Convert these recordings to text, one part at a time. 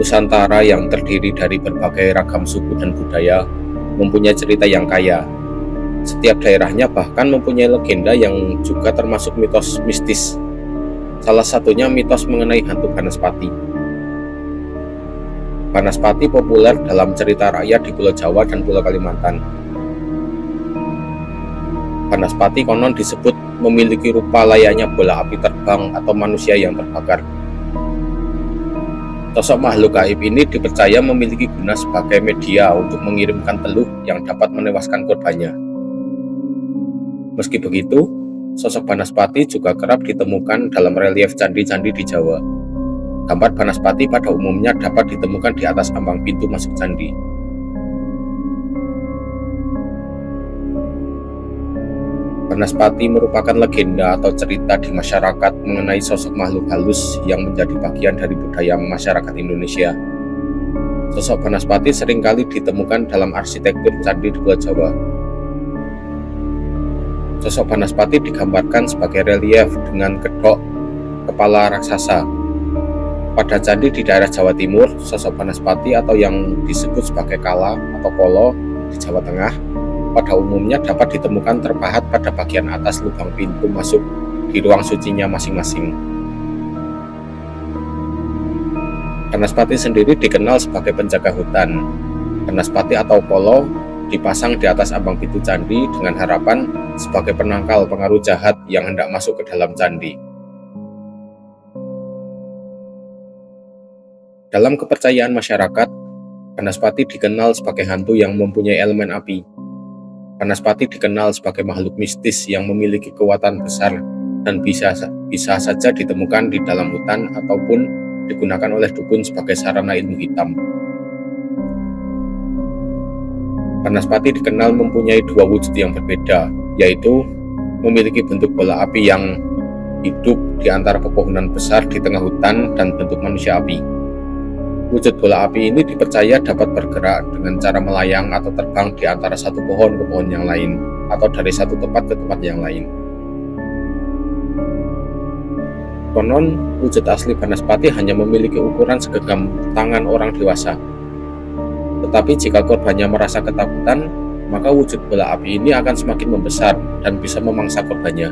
Nusantara yang terdiri dari berbagai ragam suku dan budaya mempunyai cerita yang kaya. Setiap daerahnya bahkan mempunyai legenda yang juga termasuk mitos mistis. Salah satunya mitos mengenai hantu Banaspati. Banaspati populer dalam cerita rakyat di Pulau Jawa dan Pulau Kalimantan. Banaspati konon disebut memiliki rupa layaknya bola api terbang atau manusia yang terbakar. Sosok makhluk gaib ini dipercaya memiliki guna sebagai media untuk mengirimkan teluh yang dapat menewaskan korbannya. Meski begitu, sosok Banaspati juga kerap ditemukan dalam relief candi-candi di Jawa. Gambar Banaspati pada umumnya dapat ditemukan di atas ambang pintu masuk candi. Banaspati merupakan legenda atau cerita di masyarakat mengenai sosok makhluk halus yang menjadi bagian dari budaya masyarakat Indonesia. Sosok Banaspati seringkali ditemukan dalam arsitektur candi di Pulau Jawa. Sosok Banaspati digambarkan sebagai relief dengan kedok kepala raksasa. Pada candi di daerah Jawa Timur, sosok Banaspati atau yang disebut sebagai kala atau kolo di Jawa Tengah pada umumnya dapat ditemukan terpahat pada bagian atas lubang pintu masuk di ruang sucinya masing-masing. Banaspati sendiri dikenal sebagai penjaga hutan. Banaspati atau kolo dipasang di atas ambang pintu candi dengan harapan sebagai penangkal pengaruh jahat yang hendak masuk ke dalam candi. Dalam kepercayaan masyarakat, Banaspati dikenal sebagai hantu yang mempunyai elemen api. Banaspati dikenal sebagai makhluk mistis yang memiliki kekuatan besar dan bisa saja ditemukan di dalam hutan ataupun digunakan oleh dukun sebagai sarana ilmu hitam. Banaspati dikenal mempunyai dua wujud yang berbeda, yaitu memiliki bentuk bola api yang hidup di antara pepohonan besar di tengah hutan dan bentuk manusia api. Wujud bola api ini dipercaya dapat bergerak dengan cara melayang atau terbang di antara satu pohon ke pohon yang lain, atau dari satu tempat ke tempat yang lain. Konon, wujud asli Banaspati hanya memiliki ukuran segenggam tangan orang dewasa. Tetapi jika korbannya merasa ketakutan, maka wujud bola api ini akan semakin membesar dan bisa memangsa korbannya.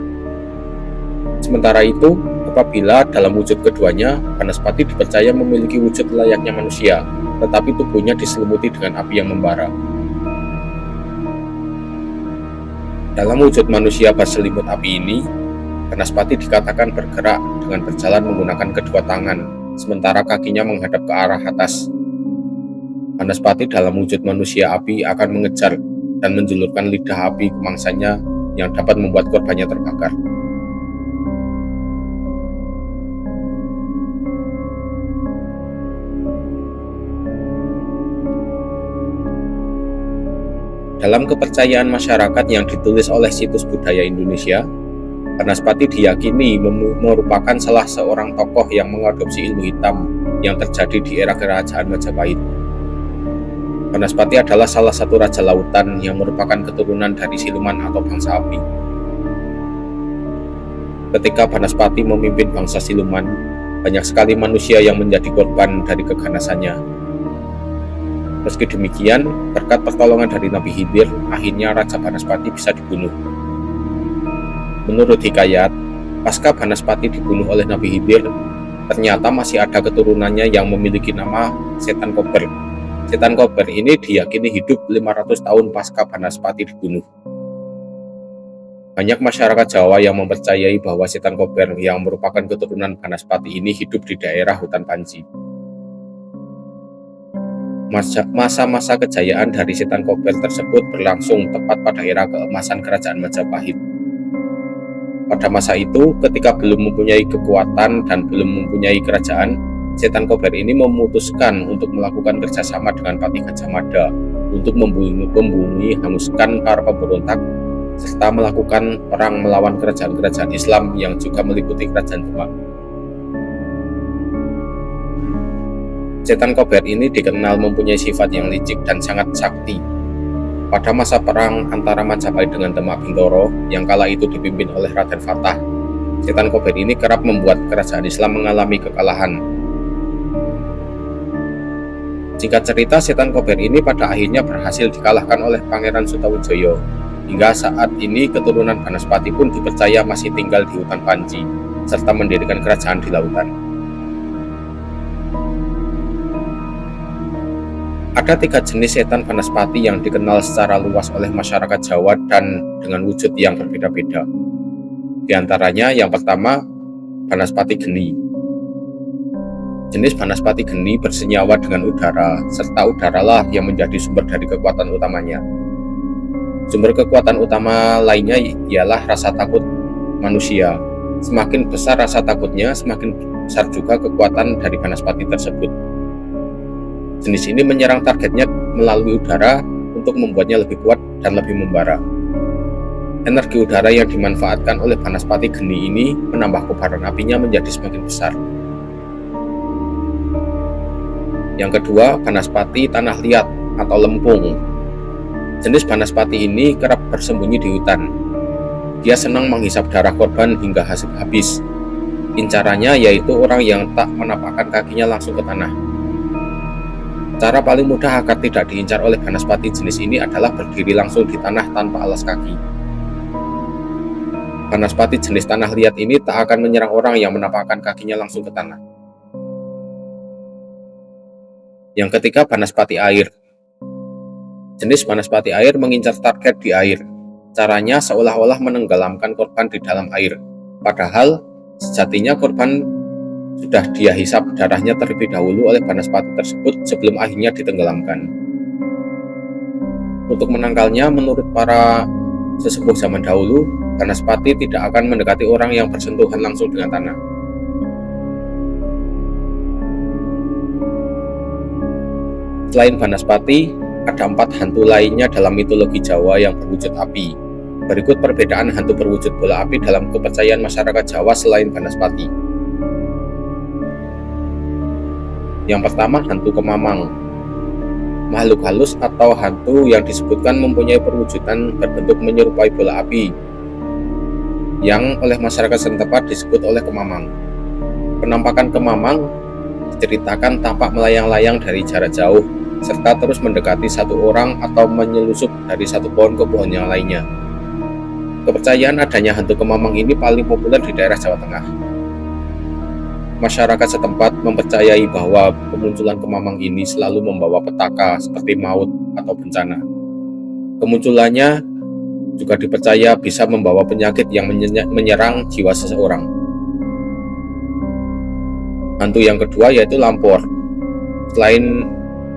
Sementara itu, apabila dalam wujud keduanya, Banaspati dipercaya memiliki wujud layaknya manusia, tetapi tubuhnya diselimuti dengan api yang membara. Dalam wujud manusia berselimut api ini, Banaspati dikatakan bergerak dengan berjalan menggunakan kedua tangan, sementara kakinya menghadap ke arah atas. Banaspati dalam wujud manusia api akan mengejar dan menjulurkan lidah api ke mangsanya yang dapat membuat korbannya terbakar. Dalam kepercayaan masyarakat yang ditulis oleh situs budaya Indonesia, Banaspati diyakini merupakan salah seorang tokoh yang mengadopsi ilmu hitam yang terjadi di era kerajaan Majapahit. Banaspati adalah salah satu raja lautan yang merupakan keturunan dari siluman atau bangsa api. Ketika Banaspati memimpin bangsa siluman, banyak sekali manusia yang menjadi korban dari keganasannya. Meski demikian, berkat pertolongan dari Nabi Khidir, akhirnya Raja Banaspati bisa dibunuh. Menurut hikayat, pasca Banaspati dibunuh oleh Nabi Khidir, ternyata masih ada keturunannya yang memiliki nama Setan Kober. Setan Kober ini diyakini hidup 500 tahun pasca Banaspati dibunuh. Banyak masyarakat Jawa yang mempercayai bahwa Setan Kober yang merupakan keturunan Banaspati ini hidup di daerah hutan Panji. Masa-masa kejayaan dari Setan Kober tersebut berlangsung tepat pada era keemasan kerajaan Majapahit. Pada masa itu, ketika belum mempunyai kekuatan dan belum mempunyai kerajaan, Setan Kober ini memutuskan untuk melakukan kerjasama dengan Patih Gajah Mada untuk membumi hanguskan para pemberontak serta melakukan perang melawan kerajaan-kerajaan Islam yang juga meliputi kerajaan Demak. Setan Kober ini dikenal mempunyai sifat yang licik dan sangat sakti. Pada masa perang antara Majapahit dengan Demak Bintoro yang kala itu dipimpin oleh Raden Fatah, Setan Kober ini kerap membuat kerajaan Islam mengalami kekalahan. Singkat cerita, setan kober ini pada akhirnya berhasil dikalahkan oleh Pangeran Sutawijoyo. Hingga saat ini keturunan Banaspati pun dipercaya masih tinggal di hutan Panji, serta mendirikan kerajaan di lautan. Ada 3 jenis setan Banaspati yang dikenal secara luas oleh masyarakat Jawa dan dengan wujud yang berbeda-beda. Di antaranya yang pertama, Banaspati Geni. Jenis Banaspati Geni bersenyawa dengan udara, serta udaralah yang menjadi sumber dari kekuatan utamanya. Sumber kekuatan utama lainnya ialah rasa takut manusia. Semakin besar rasa takutnya, semakin besar juga kekuatan dari Banaspati tersebut. Jenis ini menyerang targetnya melalui udara untuk membuatnya lebih kuat dan lebih membara. Energi udara yang dimanfaatkan oleh Banaspati Geni ini menambah kobaran apinya menjadi semakin besar. Yang kedua, Banaspati Tanah Liat atau Lempung. Jenis Banaspati ini kerap bersembunyi di hutan. Dia senang menghisap darah korban hingga habis. Incarannya yaitu orang yang tak menapakkan kakinya langsung ke tanah. Cara paling mudah agar tidak diincar oleh Banaspati jenis ini adalah berdiri langsung di tanah tanpa alas kaki. Banaspati jenis Tanah Liat ini tak akan menyerang orang yang menapakkan kakinya langsung ke tanah. Yang ketiga, Banaspati Air. Jenis Banaspati Air mengincar target di air. Caranya seolah-olah menenggelamkan korban di dalam air. Padahal sejatinya korban sudah dia hisap darahnya terlebih dahulu oleh Banaspati tersebut sebelum akhirnya ditenggelamkan. Untuk menangkalnya, menurut para sesepuh zaman dahulu, Banaspati tidak akan mendekati orang yang bersentuhan langsung dengan tanah. Selain Banaspati, ada 4 hantu lainnya dalam mitologi Jawa yang berwujud api. Berikut perbedaan hantu berwujud bola api dalam kepercayaan masyarakat Jawa selain Banaspati. Yang pertama, hantu Kemamang. Makhluk halus atau hantu yang disebutkan mempunyai perwujudan berbentuk menyerupai bola api, yang oleh masyarakat setempat disebut oleh Kemamang. Penampakan Kemamang diceritakan tampak melayang-layang dari jarak jauh, serta terus mendekati satu orang atau menyelusup dari satu pohon ke pohon yang lainnya. Kepercayaan adanya hantu Kemamang ini paling populer di daerah Jawa Tengah. Masyarakat setempat mempercayai bahwa kemunculan Kemamang ini selalu membawa petaka seperti maut atau bencana. Kemunculannya juga dipercaya bisa membawa penyakit yang menyerang jiwa seseorang. Hantu yang kedua yaitu Lampor. Selain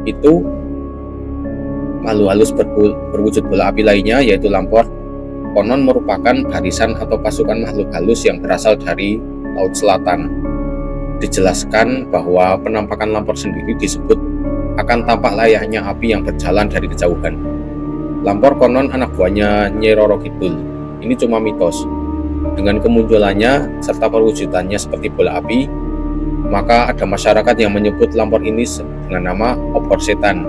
itu, makhluk halus berwujud bola api lainnya yaitu Lampor konon merupakan barisan atau pasukan makhluk halus yang berasal dari Laut Selatan. Dijelaskan bahwa penampakan Lampor sendiri disebut akan tampak layaknya api yang berjalan dari kejauhan. Lampor konon anak buahnya Nyai Roro Kidul. Ini cuma mitos. Dengan kemunculannya serta perwujudannya seperti bola api, maka ada masyarakat yang menyebut Lampor ini dengan nama Obor Setan.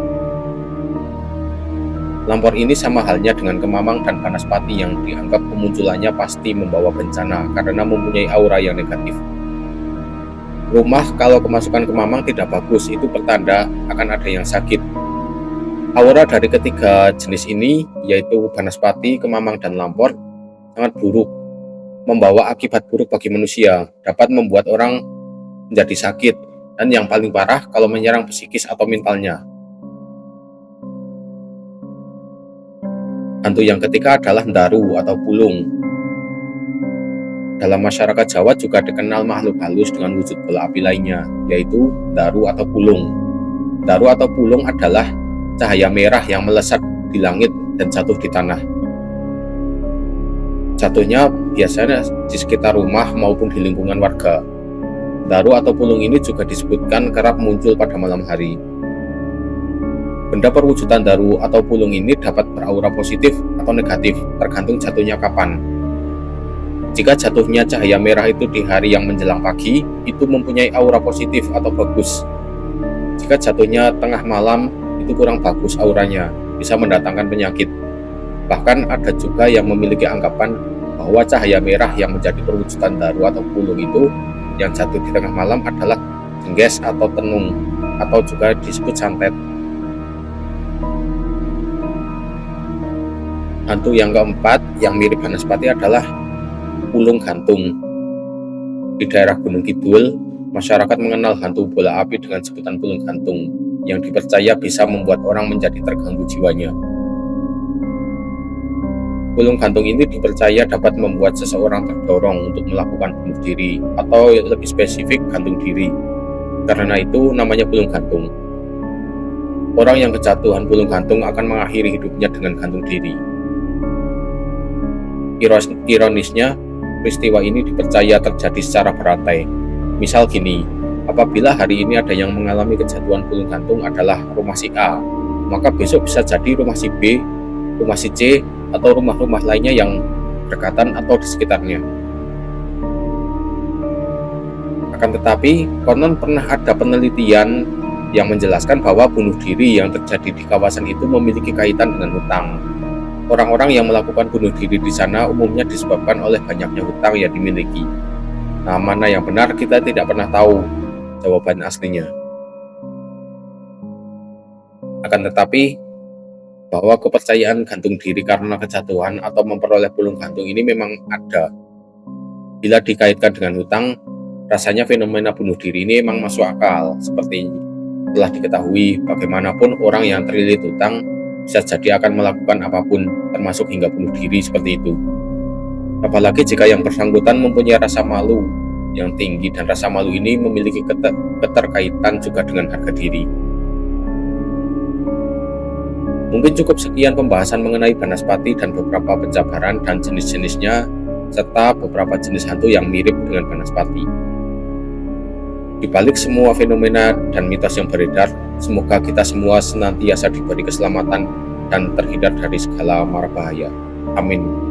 Lampor ini sama halnya dengan Kemamang dan Banaspati yang dianggap kemunculannya pasti membawa bencana karena mempunyai aura yang negatif. Rumah kalau kemasukan Kemamang tidak bagus, itu pertanda akan ada yang sakit. Aura dari ketiga jenis ini, yaitu Banaspati, Kemamang, dan Lampor, sangat buruk, membawa akibat buruk bagi manusia, dapat membuat orang menjadi sakit, dan yang paling parah kalau menyerang psikis atau mentalnya. Hantu yang ketiga adalah Ndaru atau Pulung. Dalam masyarakat Jawa juga dikenal makhluk halus dengan wujud bola api lainnya, yaitu Ndaru atau Pulung. Ndaru atau Pulung adalah cahaya merah yang melesat di langit dan jatuh di tanah. Jatuhnya biasanya di sekitar rumah maupun di lingkungan warga. Ndaru atau Pulung ini juga disebutkan kerap muncul pada malam hari. Benda perwujudan Ndaru atau Pulung ini dapat beraura positif atau negatif, tergantung jatuhnya kapan. Jika jatuhnya cahaya merah itu di hari yang menjelang pagi, itu mempunyai aura positif atau bagus. Jika jatuhnya tengah malam, itu kurang bagus auranya, bisa mendatangkan penyakit. Bahkan ada juga yang memiliki anggapan bahwa cahaya merah yang menjadi perwujudan Ndaru atau Pulung itu yang jatuh di tengah malam adalah jengges atau tenung. atau juga disebut santet. Hantu yang keempat yang mirip Banaspati adalah pulung gantung. Di daerah Gunung Kidul, masyarakat mengenal hantu bola api dengan sebutan pulung gantung yang dipercaya bisa membuat orang menjadi terganggu jiwanya. Pulung gantung ini dipercaya dapat membuat seseorang terdorong untuk melakukan bunuh diri atau lebih spesifik gantung diri. Karena itu namanya pulung gantung. Orang yang kejatuhan pulung gantung akan mengakhiri hidupnya dengan gantung diri. Ironisnya, peristiwa ini dipercaya terjadi secara berantai. Misal gini, apabila hari ini ada yang mengalami kejatuhan pulung gantung adalah rumah si A, maka besok bisa jadi rumah si B, rumah si C, atau rumah-rumah lainnya yang berdekatan atau di sekitarnya. Akan tetapi, konon pernah ada penelitian yang menjelaskan bahwa bunuh diri yang terjadi di kawasan itu memiliki kaitan dengan hutang. Orang-orang yang melakukan bunuh diri di sana umumnya disebabkan oleh banyaknya hutang yang dimiliki. Nah, mana yang benar kita tidak pernah tahu jawaban aslinya. Akan tetapi, bahwa kepercayaan gantung diri karena kejatuhan atau memperoleh pulung gantung ini memang ada. Bila dikaitkan dengan hutang, rasanya fenomena bunuh diri ini memang masuk akal. Seperti telah diketahui, bagaimanapun orang yang terlilit hutang bisa jadi akan melakukan apapun, termasuk hingga bunuh diri seperti itu. Apalagi jika yang bersangkutan mempunyai rasa malu yang tinggi, dan rasa malu ini memiliki keterkaitan juga dengan harga diri. Mungkin cukup sekian pembahasan mengenai Banaspati dan beberapa penjabaran dan jenis-jenisnya, serta beberapa jenis hantu yang mirip dengan Banaspati. Di balik semua fenomena dan mitos yang beredar, semoga kita semua senantiasa diberi keselamatan dan terhindar dari segala mara bahaya. Amin.